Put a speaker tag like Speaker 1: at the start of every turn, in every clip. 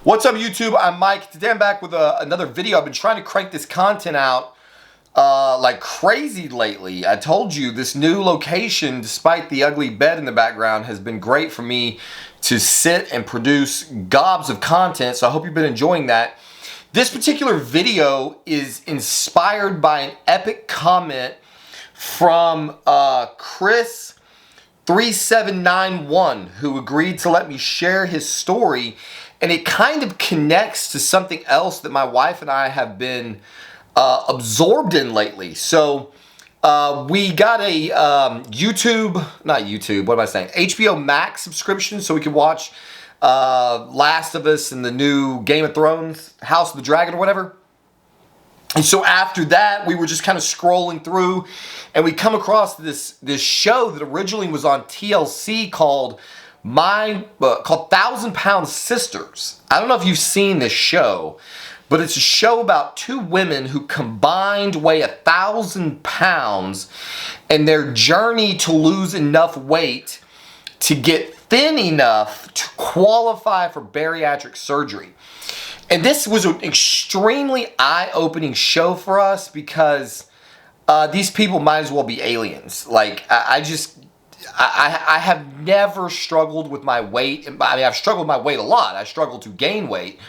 Speaker 1: What's up, YouTube? I'm Mike. Today I'm back with another video. I've been trying to crank this content out like crazy lately. I told you this new location, despite the ugly bed in the background, has been great for me to sit and produce gobs of content, so I hope you've been enjoying that. This particular video is inspired by an epic comment from Chris 3791, who agreed to let me share his story, and it kind of connects to something else that my wife and I have been absorbed in lately. So we got a HBO Max subscription so we can watch Last of Us and the new Game of Thrones, House of the Dragon or whatever. And so after that, we were just kind of scrolling through, and we come across this show that originally was on TLC called 1,000 Pound Sisters. I don't know if you've seen this show, but it's a show about two women who combined weigh 1,000 pounds and their journey to lose enough weight to get thin enough to qualify for bariatric surgery. And this was an extremely eye-opening show for us because these people might as well be aliens. Like, I have never struggled with my weight. I mean, I've struggled with my weight a lot. I struggle to gain weight.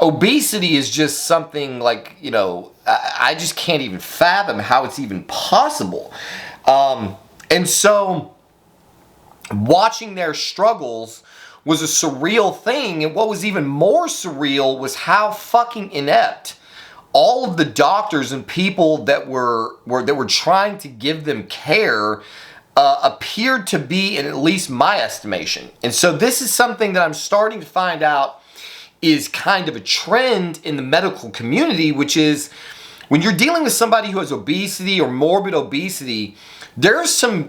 Speaker 1: Obesity is just something like, you know, I just can't even fathom how it's even possible. And so watching their struggles was a surreal thing, and what was even more surreal was how fucking inept all of the doctors and people that were trying to give them care appeared to be, in at least my estimation. And so this is something that I'm starting to find out is kind of a trend in the medical community, which is when you're dealing with somebody who has obesity or morbid obesity, there's some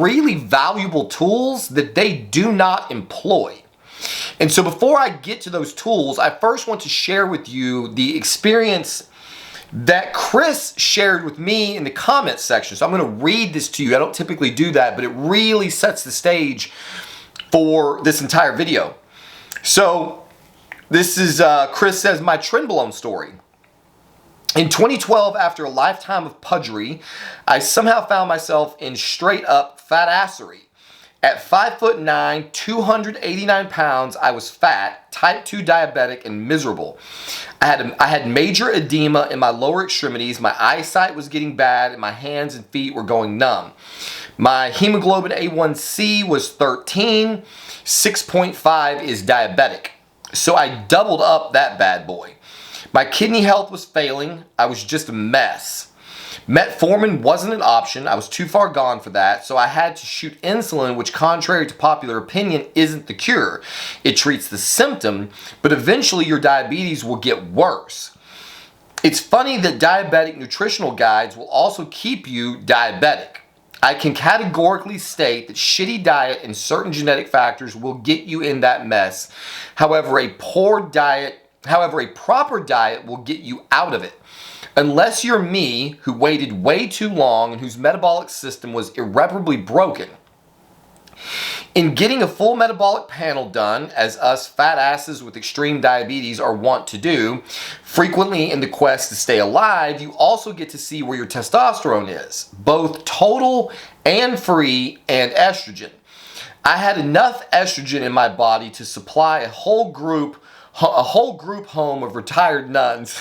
Speaker 1: really valuable tools that they do not employ. And so before I get to those tools, I first want to share with you the experience that Chris shared with me in the comments section. So I'm going to read this to you. I don't typically do that, but it really sets the stage for this entire video. So this is, Chris says, my Trenbolone story. In 2012, after a lifetime of pudgery, I somehow found myself in straight up fat assery. At 5'9", 289 pounds, I was fat, type 2 diabetic, and miserable. I had major edema in my lower extremities, my eyesight was getting bad, and my hands and feet were going numb. My hemoglobin A1C was 13, 6.5 is diabetic. So I doubled up that bad boy. My kidney health was failing. I was just a mess. Metformin wasn't an option. I was too far gone for that, so I had to shoot insulin, which, contrary to popular opinion, isn't the cure. It treats the symptom, but eventually your diabetes will get worse. It's funny that diabetic nutritional guides will also keep you diabetic. I can categorically state that shitty diet and certain genetic factors will get you in that mess. However, a proper diet will get you out of it. Unless you're me, who waited way too long and whose metabolic system was irreparably broken. In getting a full metabolic panel done, as us fat asses with extreme diabetes are wont to do, frequently in the quest to stay alive, you also get to see where your testosterone is, both total and free, and estrogen. I had enough estrogen in my body to supply a whole group home of retired nuns.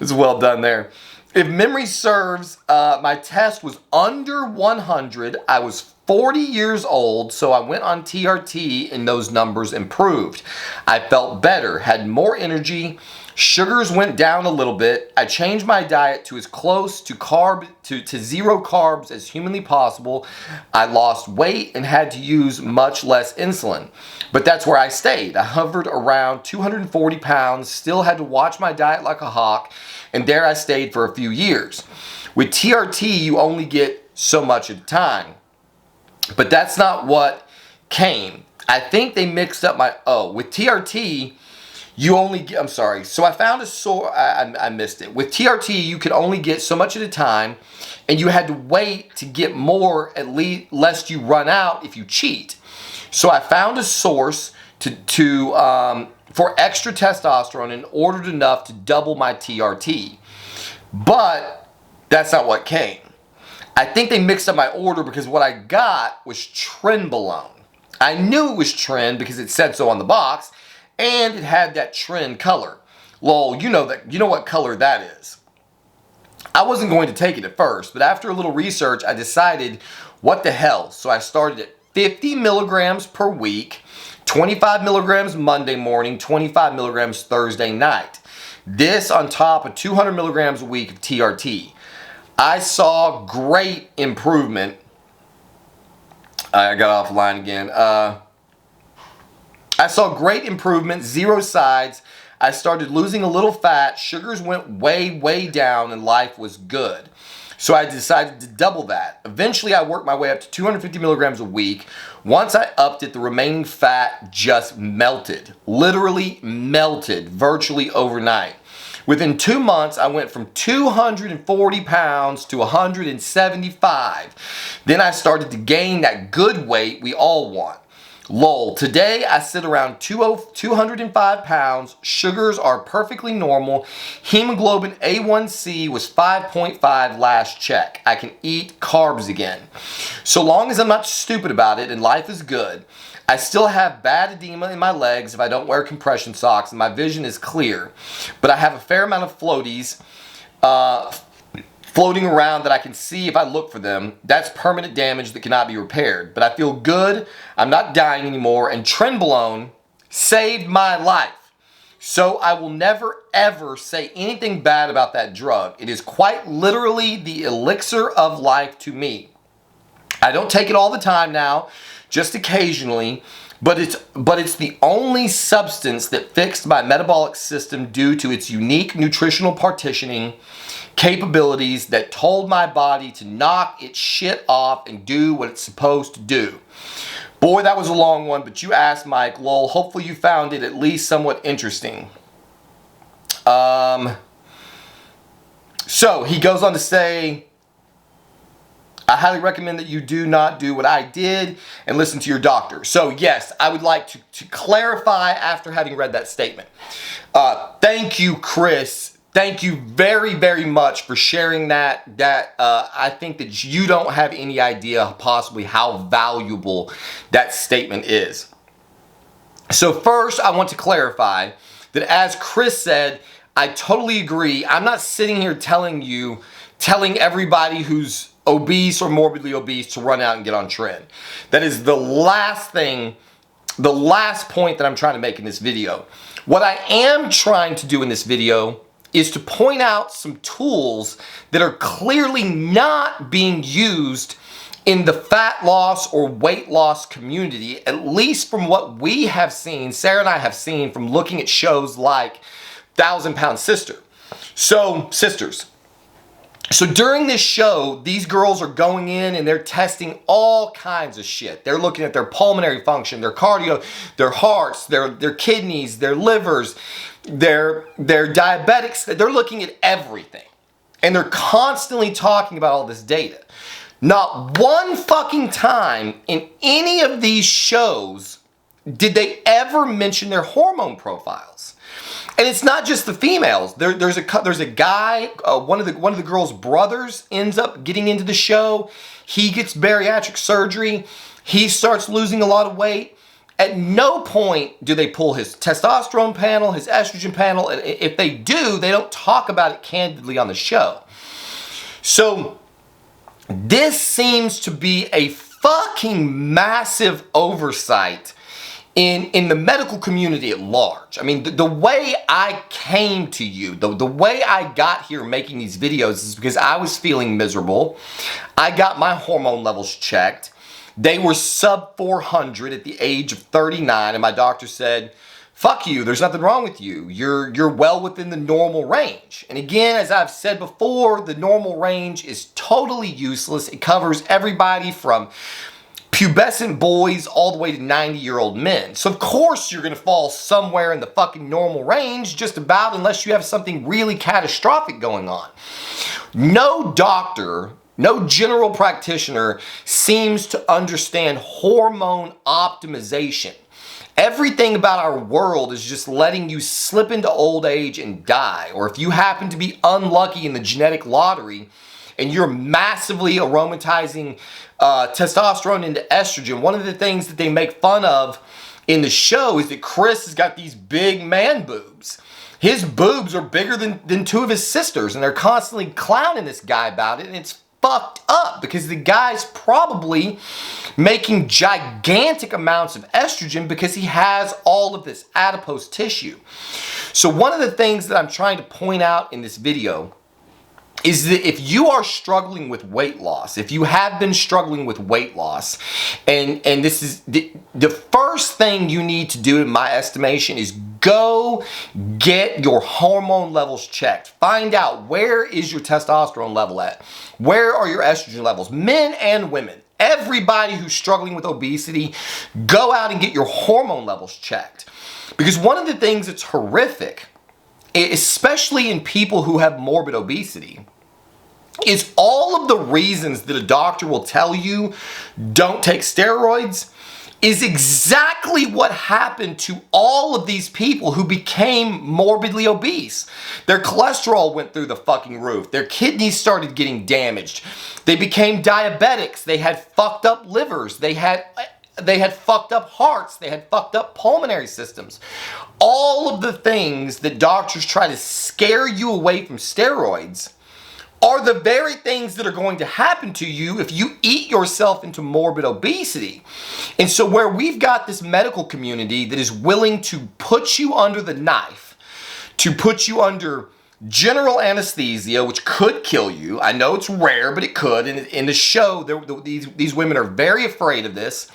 Speaker 1: It's well done there. If memory serves, my test was under 100. I was 40 years old, so I went on TRT and those numbers improved. I felt better, had more energy. Sugars went down a little bit. I changed my diet to as close to zero carbs as humanly possible. I lost weight and had to use much less insulin. But that's where I stayed. I hovered around 240 pounds, still had to watch my diet like a hawk, and there I stayed for a few years. With TRT, you only get so much at a time. But that's not what came. I think they mixed up with TRT, you only get, I'm sorry. So I found I missed it. With TRT, you could only get so much at a time, and you had to wait to get more, at least lest you run out if you cheat. So I found a source for extra testosterone in order enough to double my TRT. But that's not what came. I think they mixed up my order because what I got was trenbolone. I knew it was tren because it said so on the box, and it had that tren color. Lol, you know what color that is. I wasn't going to take it at first, but after a little research, I decided, what the hell? So I started at 50 milligrams per week, 25 milligrams Monday morning, 25 milligrams Thursday night. This on top of 200 milligrams a week of TRT. I saw great improvement. I got offline again. I saw great improvement, 0 sides. I started losing a little fat, sugars went way down, and life was good. So I decided to double that. Eventually I worked my way up to 250 milligrams a week. Once I upped it, the remaining fat just melted. Literally melted, virtually overnight. Within 2 months, I went from 240 pounds to 175. Then I started to gain that good weight we all want. Lol, today I sit around 205 pounds, sugars are perfectly normal, hemoglobin A1C was 5.5 last check. I can eat carbs again. So long as I'm not stupid about it and life is good, I still have bad edema in my legs if I don't wear compression socks and my vision is clear. But I have a fair amount of floaties floating around that I can see if I look for them. That's permanent damage that cannot be repaired. But I feel good, I'm not dying anymore, and trenbolone saved my life. So I will never ever say anything bad about that drug. It is quite literally the elixir of life to me. I don't take it all the time now, just occasionally, but it's the only substance that fixed my metabolic system due to its unique nutritional partitioning capabilities that told my body to knock its shit off and do what it's supposed to do. Boy, that was a long one, but you asked, Mike. Lol, hopefully you found it at least somewhat interesting. So he goes on to say, I highly recommend that you do not do what I did and listen to your doctor. So yes, I would like to clarify after having read that statement. Thank you, Chris. Thank you very much for sharing that. I think that you don't have any idea possibly how valuable that statement is. So first, I want to clarify that as Chris said, I totally agree. I'm not sitting here telling everybody who's obese or morbidly obese to run out and get on tren. That is the last point that I'm trying to make in this video. What I am trying to do in this video is to point out some tools that are clearly not being used in the fat loss or weight loss community, at least from what we have seen, Sarah and I have seen from looking at shows like 1,000 Pound Sisters. So during this show, these girls are going in and they're testing all kinds of shit. They're looking at their pulmonary function, their cardio, their hearts, their kidneys, their livers, their diabetics. They're looking at everything. And they're constantly talking about all this data. Not one fucking time in any of these shows did they ever mention their hormone profiles. And it's not just the females. There's a guy, one of the girls' brothers ends up getting into the show. He gets bariatric surgery. He starts losing a lot of weight. At no point do they pull his testosterone panel, his estrogen panel. And if they do, they don't talk about it candidly on the show. So this seems to be a fucking massive oversight in the medical community at large. I mean, the way I came to you, the way I got here making these videos is because I was feeling miserable. I got my hormone levels checked. They were sub 400 at the age of 39, and my doctor said, fuck you, there's nothing wrong with you. You're well within the normal range. And again, as I've said before, the normal range is totally useless. It covers everybody from pubescent boys all the way to 90-year-old men. So of course you're gonna fall somewhere in the fucking normal range, just about, unless you have something really catastrophic going on. No doctor, no general practitioner seems to understand hormone optimization. Everything about our world is just letting you slip into old age and die. Or if you happen to be unlucky in the genetic lottery and you're massively aromatizing testosterone into estrogen, one of the things that they make fun of in the show is that Chris has got these big man boobs. His boobs are bigger than two of his sisters, and they're constantly clowning this guy about it, and it's fucked up because the guy's probably making gigantic amounts of estrogen because he has all of this adipose tissue. So one of the things that I'm trying to point out in this video is that if you are struggling with weight loss, if you have been struggling with weight loss, and this is the first thing you need to do in my estimation is go get your hormone levels checked. Find out, where is your testosterone level at? Where are your estrogen levels? Men and women. Everybody who's struggling with obesity, go out and get your hormone levels checked. Because one of the things that's horrific, especially in people who have morbid obesity, is all of the reasons that a doctor will tell you don't take steroids is exactly what happened to all of these people who became morbidly obese. Their cholesterol went through the fucking roof. Their kidneys started getting damaged. They became diabetics. They had fucked up livers. They had fucked up hearts. They had fucked up pulmonary systems. All of the things that doctors try to scare you away from steroids are the very things that are going to happen to you if you eat yourself into morbid obesity. And so where we've got this medical community that is willing to put you under the knife, to put you under general anesthesia, which could kill you. I know it's rare, but it could. And in the show, these women are very afraid of this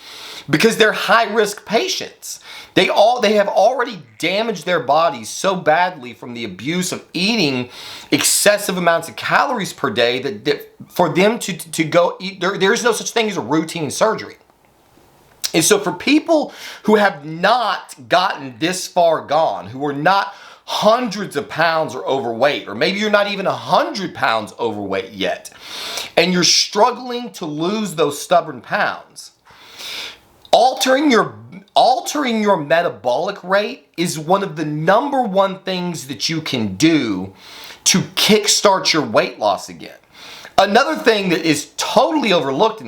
Speaker 1: because they're high-risk patients. They have already damaged their bodies so badly from the abuse of eating excessive amounts of calories per day that for them to go eat, there is no such thing as a routine surgery. And so for people who have not gotten this far gone, who are not hundreds of pounds or overweight, or maybe you're not even 100 pounds overweight yet, and you're struggling to lose those stubborn pounds, altering your metabolic rate is one of the number one things that you can do to kickstart your weight loss again. Another thing that is totally overlooked in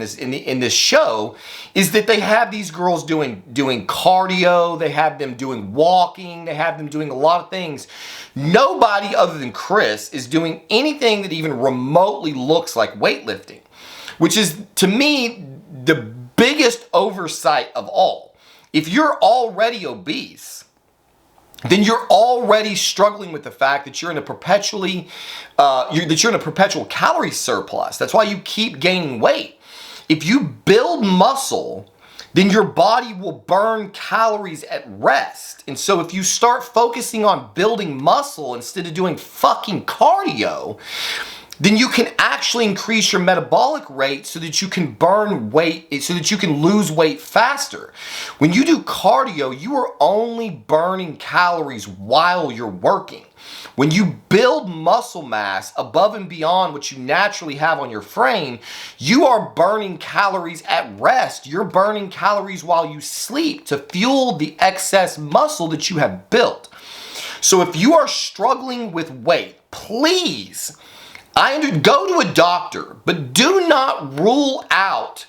Speaker 1: this show is that they have these girls doing cardio, they have them doing walking, they have them doing a lot of things. Nobody other than Chris is doing anything that even remotely looks like weightlifting, which is, to me, the biggest oversight of all. If you're already obese, then you're already struggling with the fact that you're in a perpetual calorie surplus. That's why you keep gaining weight. If you build muscle, then your body will burn calories at rest. And so if you start focusing on building muscle instead of doing fucking cardio, then you can actually increase your metabolic rate so that you can burn weight, so that you can lose weight faster. When you do cardio, you are only burning calories while you're working. When you build muscle mass above and beyond what you naturally have on your frame, you are burning calories at rest. You're burning calories while you sleep to fuel the excess muscle that you have built. So if you are struggling with weight, please, go to a doctor, but do not rule out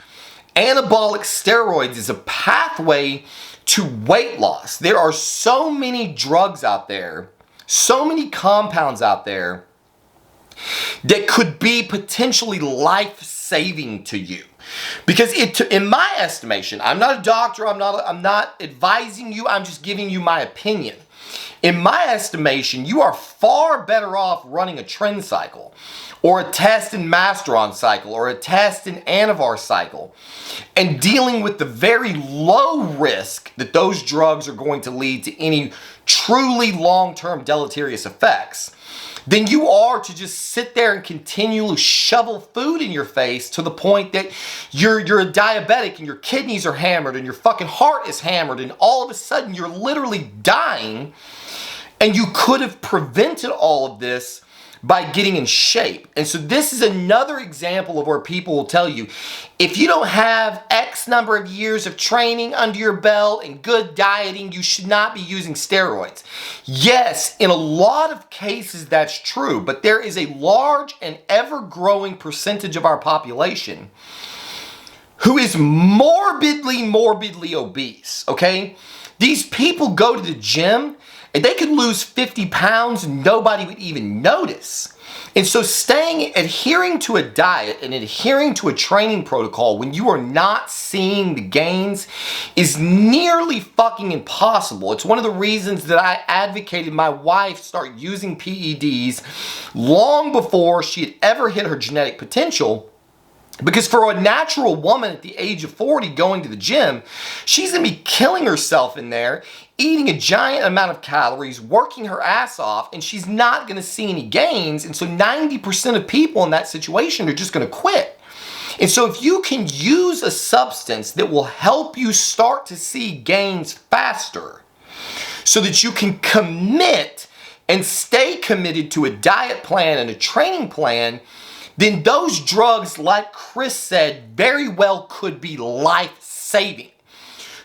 Speaker 1: anabolic steroids as a pathway to weight loss. There are so many drugs out there, so many compounds out there that could be potentially life-saving to you. Because in my estimation, I'm not a doctor, I'm not advising you, I'm just giving you my opinion. In my estimation, you are far better off running a trend cycle, or a test and masteron cycle, or a test and anavar cycle, and dealing with the very low risk that those drugs are going to lead to any truly long-term deleterious effects, than you are to just sit there and continually shovel food in your face to the point that you're a diabetic and your kidneys are hammered and your fucking heart is hammered, and all of a sudden you're literally dying. And you could have prevented all of this by getting in shape. And so this is another example of where people will tell you, if you don't have X number of years of training under your belt and good dieting, you should not be using steroids. Yes, in a lot of cases that's true, but there is a large and ever-growing percentage of our population who is morbidly obese, okay? These people go to the gym and they could lose 50 pounds and nobody would even notice. And so adhering to a diet and adhering to a training protocol when you are not seeing the gains is nearly fucking impossible. It's one of the reasons that I advocated my wife start using PEDs long before she had ever hit her genetic potential. Because for a natural woman at the age of 40 going to the gym, she's going to be killing herself in there, eating a giant amount of calories, working her ass off, and she's not going to see any gains. And so 90% of people in that situation are just going to quit. And so if you can use a substance that will help you start to see gains faster so that you can commit and stay committed to a diet plan and a training plan, then those drugs, like Chris said, very well could be life-saving.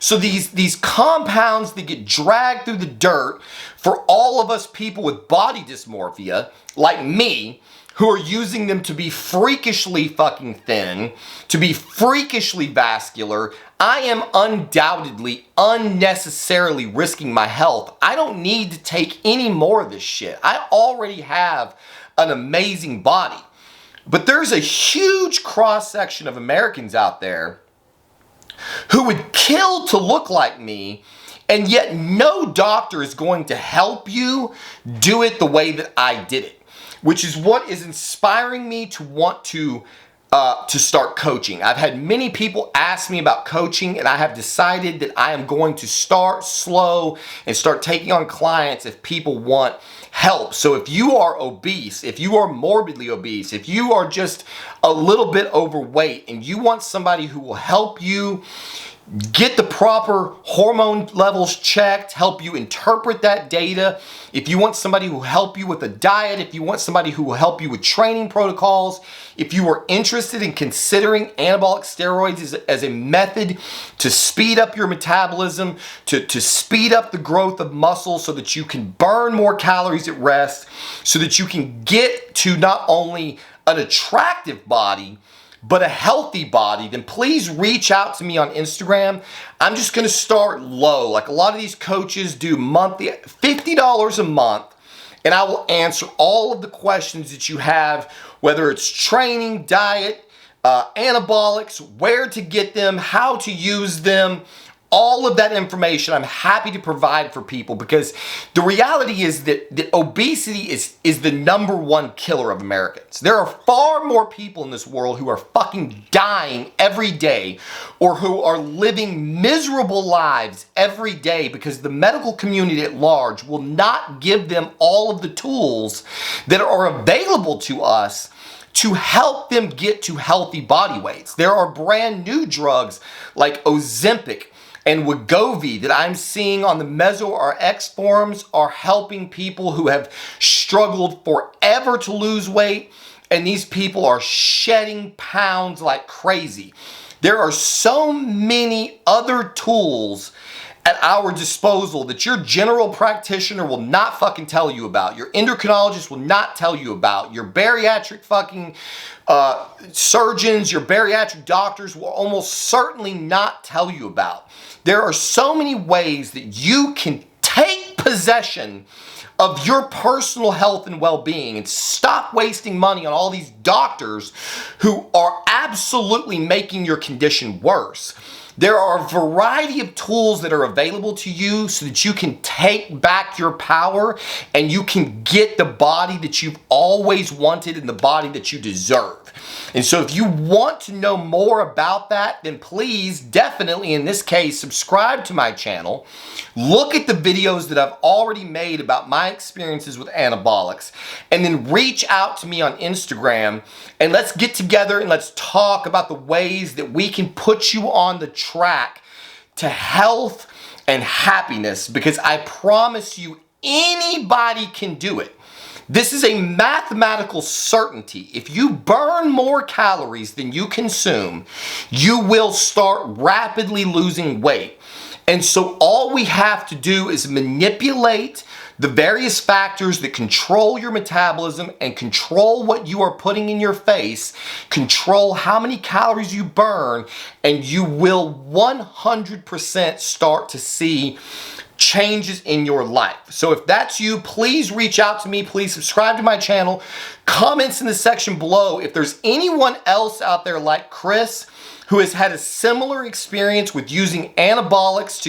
Speaker 1: So these compounds that get dragged through the dirt for all of us people with body dysmorphia, like me, who are using them to be freakishly fucking thin, to be freakishly vascular, I am undoubtedly unnecessarily risking my health. I don't need to take any more of this shit. I already have an amazing body. But there's a huge cross-section of Americans out there who would kill to look like me, and yet no doctor is going to help you do it the way that I did it, which is what is inspiring me to want to start coaching. I've had many people ask me about coaching, and I have decided that I am going to start slow and start taking on clients if people want help. So if you are obese, if you are morbidly obese, if you are just a little bit overweight and you want somebody who will help you get the proper hormone levels checked, help you interpret that data, if you want somebody who will help you with a diet, if you want somebody who will help you with training protocols, if you are interested in considering anabolic steroids as a method to speed up your metabolism, to speed up the growth of muscle so that you can burn more calories at rest, so that you can get to not only an attractive body, but a healthy body, then please reach out to me on Instagram. I'm just going to start low. Like a lot of these coaches do monthly, $50 a month, and I will answer all of the questions that you have, whether it's training, diet, anabolics, where to get them, how to use them. All of that information I'm happy to provide for people, because the reality is that obesity is the #1 killer of Americans. There are far more people in this world who are fucking dying every day, or who are living miserable lives every day because the medical community at large will not give them all of the tools that are available to us to help them get to healthy body weights. There are brand new drugs like Ozempic and Wegovy that I'm seeing on the MesoRx forums are helping people who have struggled forever to lose weight, and these people are shedding pounds like crazy. There are so many other tools at our disposal that your general practitioner will not fucking tell you about. Your endocrinologist will not tell you about. Your bariatric fucking surgeons, your bariatric doctors will almost certainly not tell you about. There are so many ways that you can take possession of your personal health and well-being and stop wasting money on all these doctors who are absolutely making your condition worse. There are a variety of tools that are available to you so that you can take back your power and you can get the body that you've always wanted and the body that you deserve. And so if you want to know more about that, then please definitely, in this case, subscribe to my channel. Look at the videos that I've already made about my experiences with anabolics, and then reach out to me on Instagram, and let's get together and let's talk about the ways that we can put you on the track to health and happiness, because I promise you anybody can do it. This is a mathematical certainty. If you burn more calories than you consume, you will start rapidly losing weight. And so all we have to do is manipulate the various factors that control your metabolism and control what you are putting in your face, control how many calories you burn, and you will 100% start to see changes in your life. So if that's you, please reach out to me. Please subscribe to my channel. Comments in the section below. If there's anyone else out there like Chris who has had a similar experience with using anabolics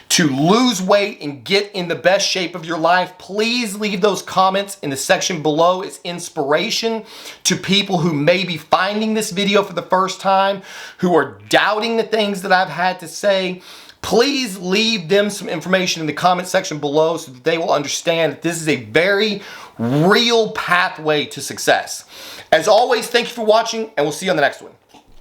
Speaker 1: to lose weight and get in the best shape of your life, please leave those comments in the section below. It's inspiration to people who may be finding this video for the first time, who are doubting the things that I've had to say. Please leave them some information in the comment section below so that they will understand that this is a very real pathway to success. As always, thank you for watching, and we'll see you on the next one.